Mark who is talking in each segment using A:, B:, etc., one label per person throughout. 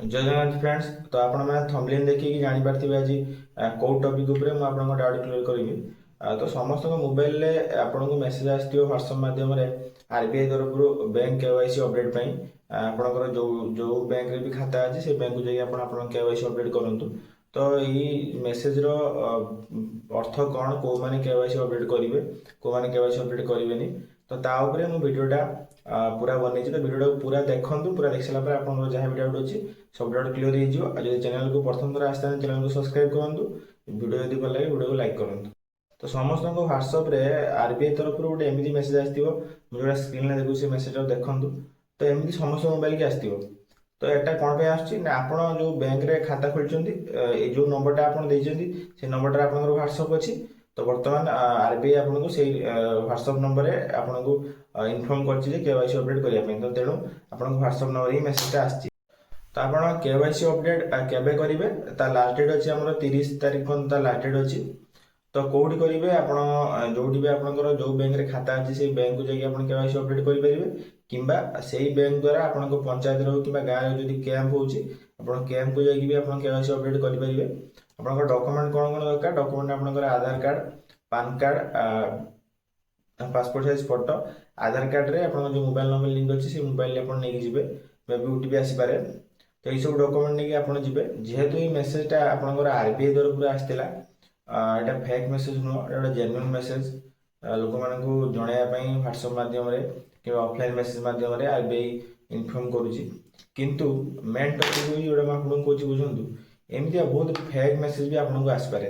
A: जय जगन्नाथ फ्रेंड्स। तो आपण मैंने थंबनेल देखिए जानी पार्थिबे आज कौ टॉपिक ऊपर मैं आपन डाउट क्लियर करी। तो समस्त मोबाइल रे आपन को मेसेज आसथियो व्हाट्सएप माध्यम रे आरबीआई तरफ बैंक केवाईसी अपडेट पई आपनकर जो जो बैंक रे भी खाता अछि से बैंक को जाई आपन आपन केवाईसी अपडेट करंतु। तो ई मेसेज रो अर्थ कोन को माने केवाईसी अपडेट करिवे को माने केवाईसी अपडेट करिवेनी। तो ता ऊपर मु वीडियोटा पूरा बनै तो वीडियोटा पूरा देखंतु। पूरा देख सारा पर आपन जहां भी डाउट अछि सब डाउट क्लियर हो जिवो। आ जदि चैनल को प्रथम थर आस्था चैनल को सब्सक्राइब करंतु। वीडियो यदि भल लागे वीडियो को लाइक करंतु। तो समस्त को व्हाट्सएप रे आरबीआई तरफ गोटे एमती मेसेज आसथिबो जोटा स्क्रीन रे देखु से मेसेज देखंतु। तो एमती समस्त मोबाइल के आसथिबो। तो एटा कोन पे आछि ना आपण जो बैंक रे खाता खोलचंदी ए जो नंबरटा आपण देइचंदी से नंबरटा आपनकर व्हाट्सएप अछि। तो वर्तमान आरबीआई आपन को सेही व्हाट्सएप नंबर रे आपन को इन्फॉर्म करछि जे केवाईसी अपडेट करिया पे। तो तेणु आपन को व्हाट्सएप नंबर ही मेसेजटा आछि। तो आप केवाईसी अपडेट केबे करेंगे ता लास्ट डेट अच्छी आम 30 तारीख पर्यटन लास्ट डेट अच्छी। तो कौटी करेंगे आप जो भी आपंकर जो बैंक रे खाता अच्छी से बैंक को जाकि केवाईसी अपडेट करेंगे किंबा से बैंक द्वारा आप पंचायत रो कि गाँव में जो कैंप हो कैंप को जाकि भी आप केवाईसी अपडेट करेंगे। आप डॉक्यूमेंट कौन कौन दरकार डॉक्यूमेंट आपंकर Aadhaar card PAN card passport size photo Aadhaar card रे आपन जो मोबाइल नंबर लिंक अच्छी से मोबाइल आप नहीं जिबे ओटीपी आसीपारे। तो ये सब डॉक्यूमेंट नहीं आपन जिबे जेहेतु ये मेसेजटा आपनकर आरबीआई तरफ आसला एटा फेक मेसेज नुह एटा जेन्युइन मेसेज लोक मानकु जणाया पई व्हाट्सएप माध्यम रे कि ऑफलाइन मेसेज माध्यम रे आरबीआई इन्फॉर्म करूची। किंतु मेन टॉपिक जोड़ा मैं आपन को बुझंतु एमती बहुत फेक मेसेज भी आपन को आसपारे।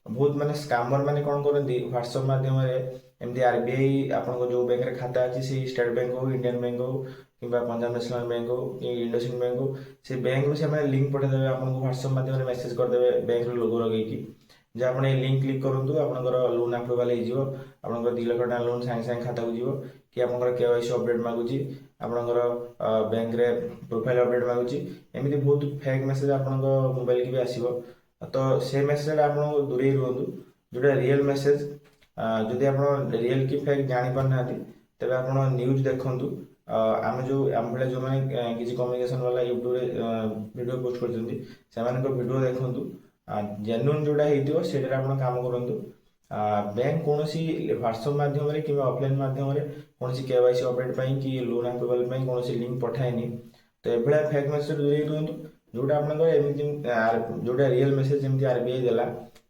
A: बहुत माने स्कैमर माने कोन करंदी व्हाट्सएप माध्यम रे एमती आरबीआई आपन को जो बैंक रे खाता अछि से स्टेट बैंक हो इंडियन बैंक हो किंबा पंजाब नेशनल बैंक हो कि इंडसइंड बैंक हो से बैंक रू से लिंक पठे देबे आपन को व्हाट्सएप माध्यम रे मेसेज कर देबे बैंक रो लोगो लगे कि जे आपण ए लिंक क्लिक करंतु आपनकर लोन अप्रूवल हे जिवो आपनकर 2 लाख टका लोन सांगे सांगे खाता को जिवो कि आपनकर केवाईसी अपडेट मागुची आपनकर बैंक रे प्रोफाइल अपडेट मागुची। एमिति बहुत फेक मेसेज आपनकर मोबाइल की भी आसीबो। तो से मेसेज आपन दूरे रहंतु जोटा रियल मेसेज जदि आप रियल कि फेक जानी पारना तेरे आप न्यूज देखंतु। आम जो आम भाई जो मैंने किसी कम्युनिकेशन वाला यूट्यूब वीडियो पोस्ट कर वीडियो देखंतु जेन्युइन जोटा होता से काम करूँ। बैंक कौन व्हाट्सएप माध्यम कि ऑफलाइन माध्यम कौन केवाईसी अपडेट पाई कि लोन अप्रूवल कौन लिंक पठाएनि। तो ये फेक मेसेज दूरे रुहतु जोटा आप जोटा रियल मेसेज जमी आरबीआई देला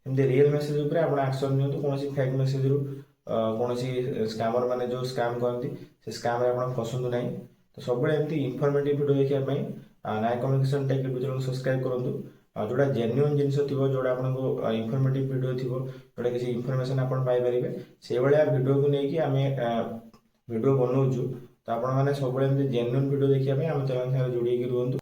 A: एमती रियल मेसेज उपर आप एक्शन नियंतु। कौन फेक मेसेज रु कौन स्कैमर माने जो स्कैम करती से स्कैम रे आप फसंतु नहीं। तो सब एमती इनफॉर्मेटिव वीडियो देखा नाय कम्युनिकेशन टेक चैनल को सब्सक्राइब करूँ। जोटा जेन्युइन जिनस थी जोटा आपको इनफॉर्मेटिव वीडियो थी जोटा किसी इनफॉरमेशन आप पाइपर से भाया वीडियो को लेकिन आम वीडियो बनाऊँ। तो आप सब जेन्युइन वीडियो देखा आम चैनल साथ जोड़ी रुहतु।